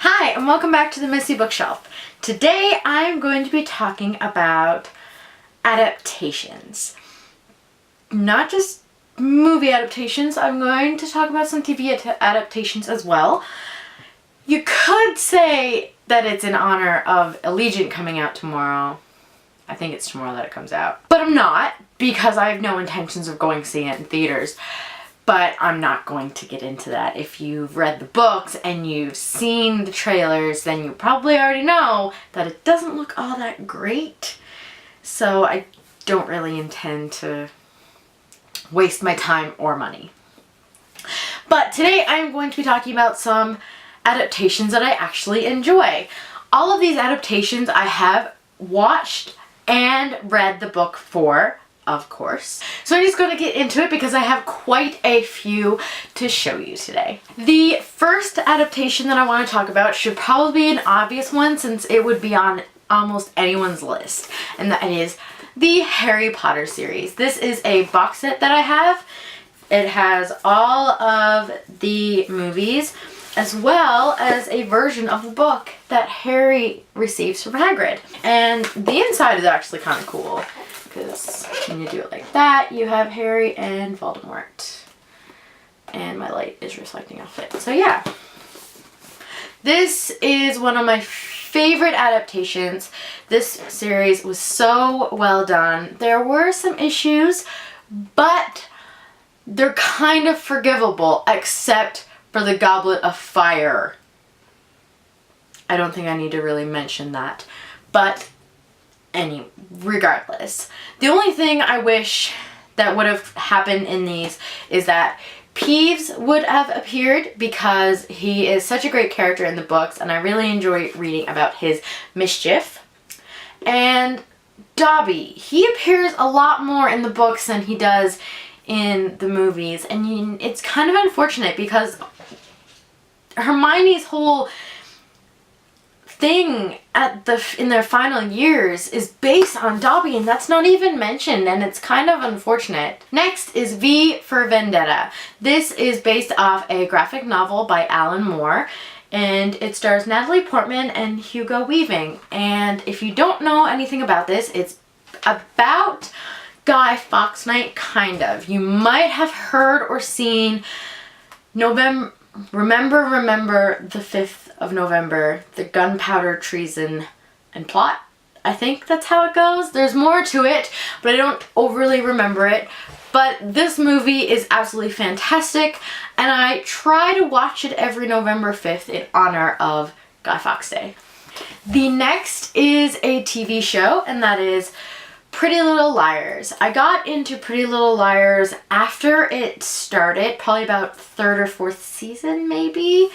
Hi, and welcome back to the Messy Bookshelf. Today I'm going to be talking about adaptations. Not just movie adaptations, I'm going to talk about some TV adaptations as well. You could say that it's in honor of Allegiant coming out tomorrow. I think it's tomorrow that it comes out. But I'm not, because I have no intentions of going to see it in theaters. But I'm not going to get into that. If you've read the books and you've seen the trailers, then you probably already know that it doesn't look all that great. So I don't really intend to waste my time or money. But today I'm going to be talking about some adaptations that I actually enjoy. All of these adaptations I have watched and read the book for, of course. So I'm just going to get into it because I have quite a few to show you today. The first adaptation that I want to talk about should probably be an obvious one since it would be on almost anyone's list, and that is the Harry Potter series. This is a box set that I have. It has all of the movies as well as a version of the book that Harry receives from Hagrid. And the inside is actually kind of cool, because when you do it like that, you have Harry and Voldemort. And my light is reflecting off it. So yeah. This is one of my favorite adaptations. This series was so well done. There were some issues, but they're kind of forgivable, except for the Goblet of Fire. I don't think I need to really mention that. But regardless, the only thing I wish that would have happened in these is that Peeves would have appeared, because he is such a great character in the books and I really enjoy reading about his mischief. And Dobby, he appears a lot more in the books than he does in the movies, and it's kind of unfortunate because Hermione's whole thing in their final years is based on Dobby, and that's not even mentioned, and it's kind of unfortunate. Next is V for Vendetta. This is based off a graphic novel by Alan Moore, and it stars Natalie Portman and Hugo Weaving. And if you don't know anything about this, it's about Guy Fawkes Night, kind of. You might have heard or seen Remember the 5th of November, the Gunpowder Treason and Plot. I think that's how it goes. There's more to it, but I don't overly remember it. But this movie is absolutely fantastic, and I try to watch it every November 5th in honor of Guy Fawkes Day. The next is a TV show, and that is Pretty Little Liars. I got into Pretty Little Liars after it started, probably about 3rd or 4th season, maybe,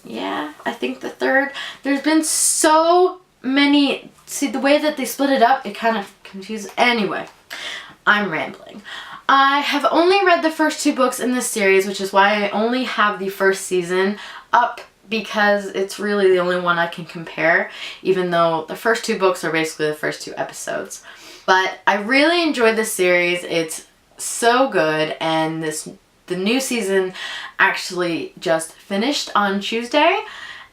yeah, I think the 3rd. There's been so many, see the way that they split it up, it kind of confuses, anyway, I'm rambling. I have only read the first 2 books in this series, which is why I only have the first season up, because it's really the only one I can compare, even though the first 2 books are basically the first 2 episodes. But I really enjoyed this series. It's so good, and the new season actually just finished on Tuesday,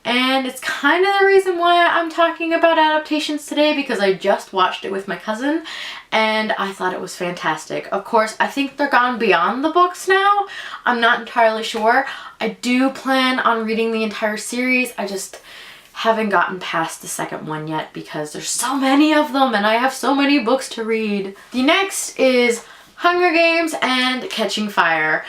and it's kind of the reason why I'm talking about adaptations today, because I just watched it with my cousin and I thought it was fantastic. Of course, I think they're gone beyond the books now. I'm not entirely sure. I do plan on reading the entire series. I just haven't gotten past the second one yet because there's so many of them and I have so many books to read. The next is Hunger Games and Catching Fire.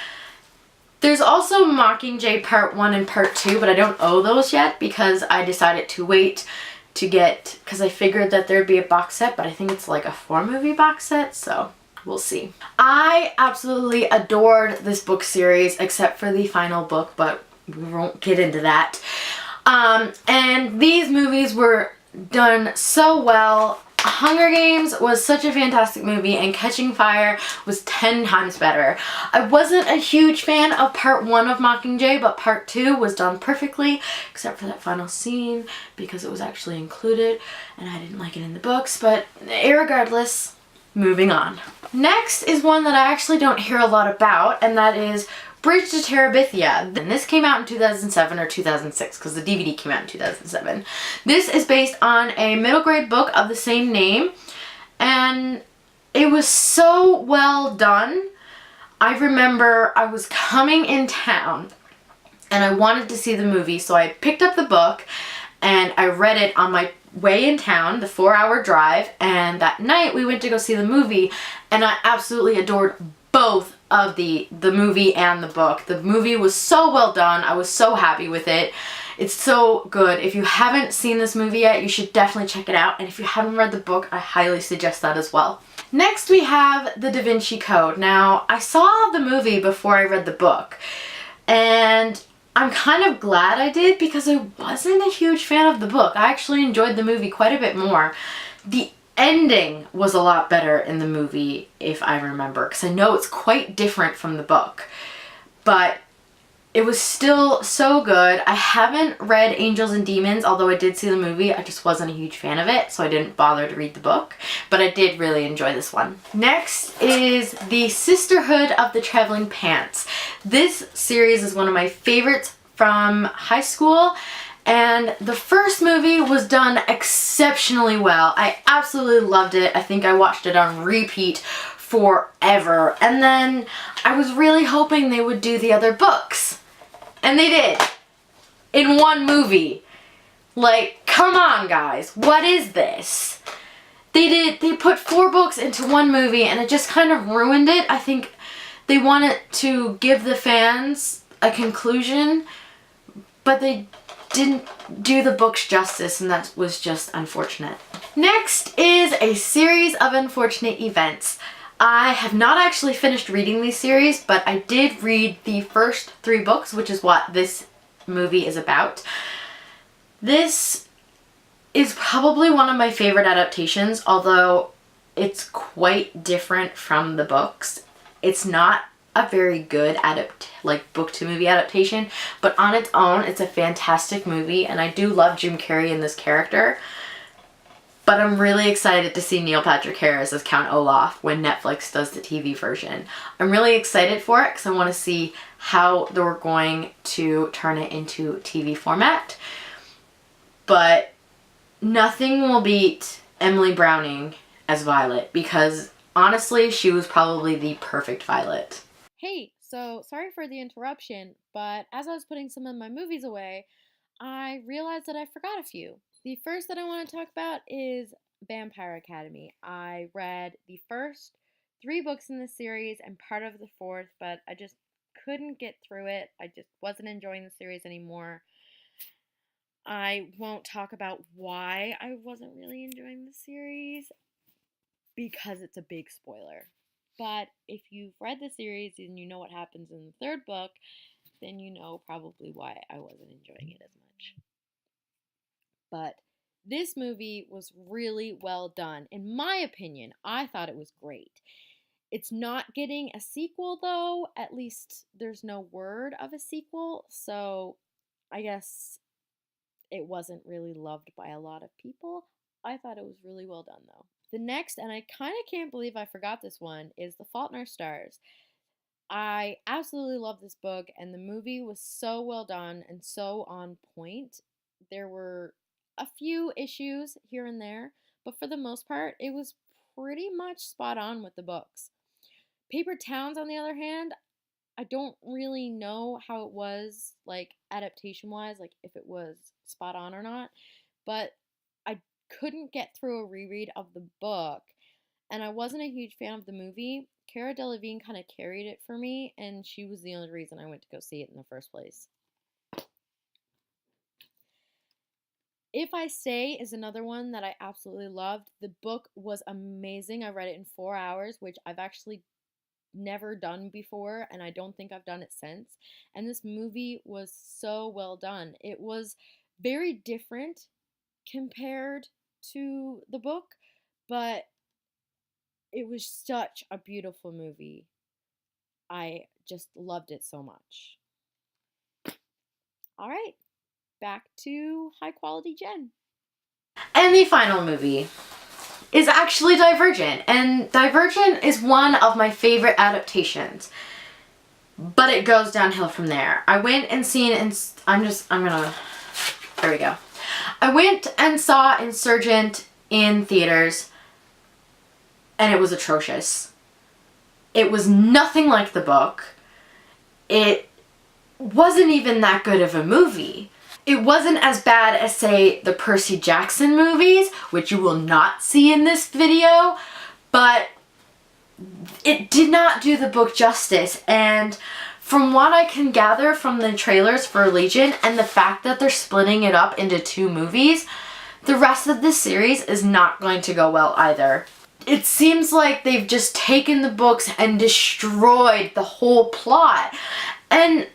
There's also Mockingjay Part 1 and Part 2, but I don't owe those yet because I decided to wait to get, because I figured that there'd be a box set, but I think it's like a 4-movie box set, so we'll see. I absolutely adored this book series except for the final book, but we won't get into that. And these movies were done so well. Hunger Games was such a fantastic movie, and Catching Fire was 10 times better. I wasn't a huge fan of Part 1 of Mockingjay, but Part 2 was done perfectly, except for that final scene, because it was actually included, and I didn't like it in the books, but irregardless, moving on. Next is one that I actually don't hear a lot about, and that is Bridge to Terabithia. And this came out in 2007 or 2006 because the DVD came out in 2007. This is based on a middle grade book of the same name, and it was so well done. I remember I was coming in town and I wanted to see the movie, so I picked up the book and I read it on my way in town, the 4-hour drive, and that night we went to go see the movie, and I absolutely adored both of the movie and the book. The movie was so well done. I was so happy with it. It's so good. If you haven't seen this movie yet, you should definitely check it out. And if you haven't read the book, I highly suggest that as well. Next, we have The Da Vinci Code. Now, I saw the movie before I read the book, and I'm kind of glad I did because I wasn't a huge fan of the book. I actually enjoyed the movie quite a bit more. The ending was a lot better in the movie, if I remember, because I know it's quite different from the book. But it was still so good. I haven't read Angels and Demons, although I did see the movie. I just wasn't a huge fan of it, so I didn't bother to read the book. But I did really enjoy this one. Next is The Sisterhood of the Traveling Pants. This series is one of my favorites from high school, and the first movie was done exceptionally well. I absolutely loved it. I think I watched it on repeat forever. And then I was really hoping they would do the other books. And they did. In one movie. Like, come on, guys. What is this? They put 4 books into one movie, and it just kind of ruined it. I think they wanted to give the fans a conclusion, but they didn't do the books justice, and that was just unfortunate. Next is A Series of Unfortunate Events. I have not actually finished reading these series, but I did read the first 3 books, which is what this movie is about. This is probably one of my favorite adaptations, although it's quite different from the books. It's not a very good book to movie adaptation, but on its own, it's a fantastic movie, and I do love Jim Carrey in this character. But I'm really excited to see Neil Patrick Harris as Count Olaf when Netflix does the TV version. I'm really excited for it because I want to see how they're going to turn it into TV format. But nothing will beat Emily Browning as Violet, because honestly, she was probably the perfect Violet. Hey, so sorry for the interruption, but as I was putting some of my movies away, I realized that I forgot a few. The first that I want to talk about is Vampire Academy. I read the first 3 books in the series and part of the 4th, but I just couldn't get through it. I just wasn't enjoying the series anymore. I won't talk about why I wasn't really enjoying the series because it's a big spoiler. But if you've read the series and you know what happens in the 3rd book, then you know probably why I wasn't enjoying it as much. But this movie was really well done. In my opinion, I thought it was great. It's not getting a sequel, though. At least there's no word of a sequel, so I guess it wasn't really loved by a lot of people. I thought it was really well done, though. The next, and I kind of can't believe I forgot this one, is The Fault in Our Stars. I absolutely love this book, and the movie was so well done and so on point. There were a few issues here and there, but for the most part, it was pretty much spot on with the books. Paper Towns, on the other hand, I don't really know how it was, like, adaptation wise, like if it was spot on or not, but I couldn't get through a reread of the book, and I wasn't a huge fan of the movie. Cara Delevingne kind of carried it for me, and she was the only reason I went to go see it in the first place. If I Stay is another one that I absolutely loved. The book was amazing. I read it in 4 hours, which I've actually never done before, and I don't think I've done it since. And this movie was so well done. It was very different compared to the book, but it was such a beautiful movie. I just loved it so much. All right, back to high quality Jen. And the final movie is actually Divergent, and Divergent is one of my favorite adaptations. but it goes downhill from there. I went and seen, and there we go. I went and saw Insurgent in theaters, and it was atrocious. It was nothing like the book. It wasn't even that good of a movie. It wasn't as bad as, say, the Percy Jackson movies, which you will not see in this video, but it did not do the book justice. And from what I can gather from the trailers for Legion and the fact that they're splitting it up into 2 movies, the rest of the series is not going to go well either. It seems like they've just taken the books and destroyed the whole plot. And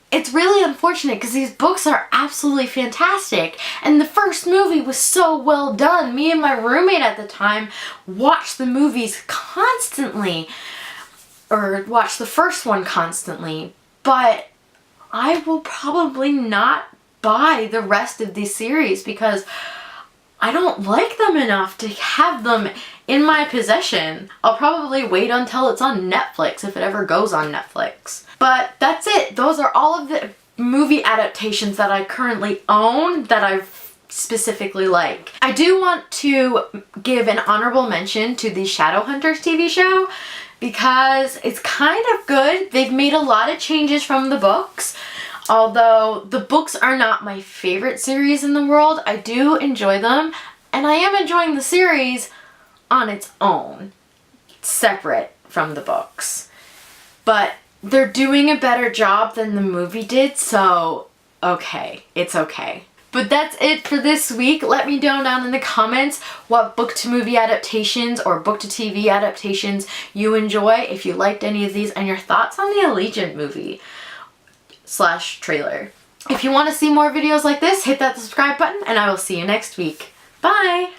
it's really unfortunate because these books are absolutely fantastic. And the first movie was so well done. Me and my roommate at the time watched the movies constantly. Or watched the first one constantly. But I will probably not buy the rest of these series because I don't like them enough to have them in my possession. I'll probably wait until it's on Netflix, if it ever goes on Netflix. But that's it. Those are all of the movie adaptations that I currently own that I specifically like. I do want to give an honorable mention to the Shadowhunters TV show because it's kind of good. They've made a lot of changes from the books. Although the books are not my favorite series in the world, I do enjoy them, and I am enjoying the series on its own, separate from the books. But they're doing a better job than the movie did, so okay, it's okay. But that's it for this week. Let me know down in the comments what book to movie adaptations or book to TV adaptations you enjoy, if you liked any of these, and your thoughts on the Allegiant movie / trailer. If you want to see more videos like this, hit that subscribe button, and I will see you next week. Bye!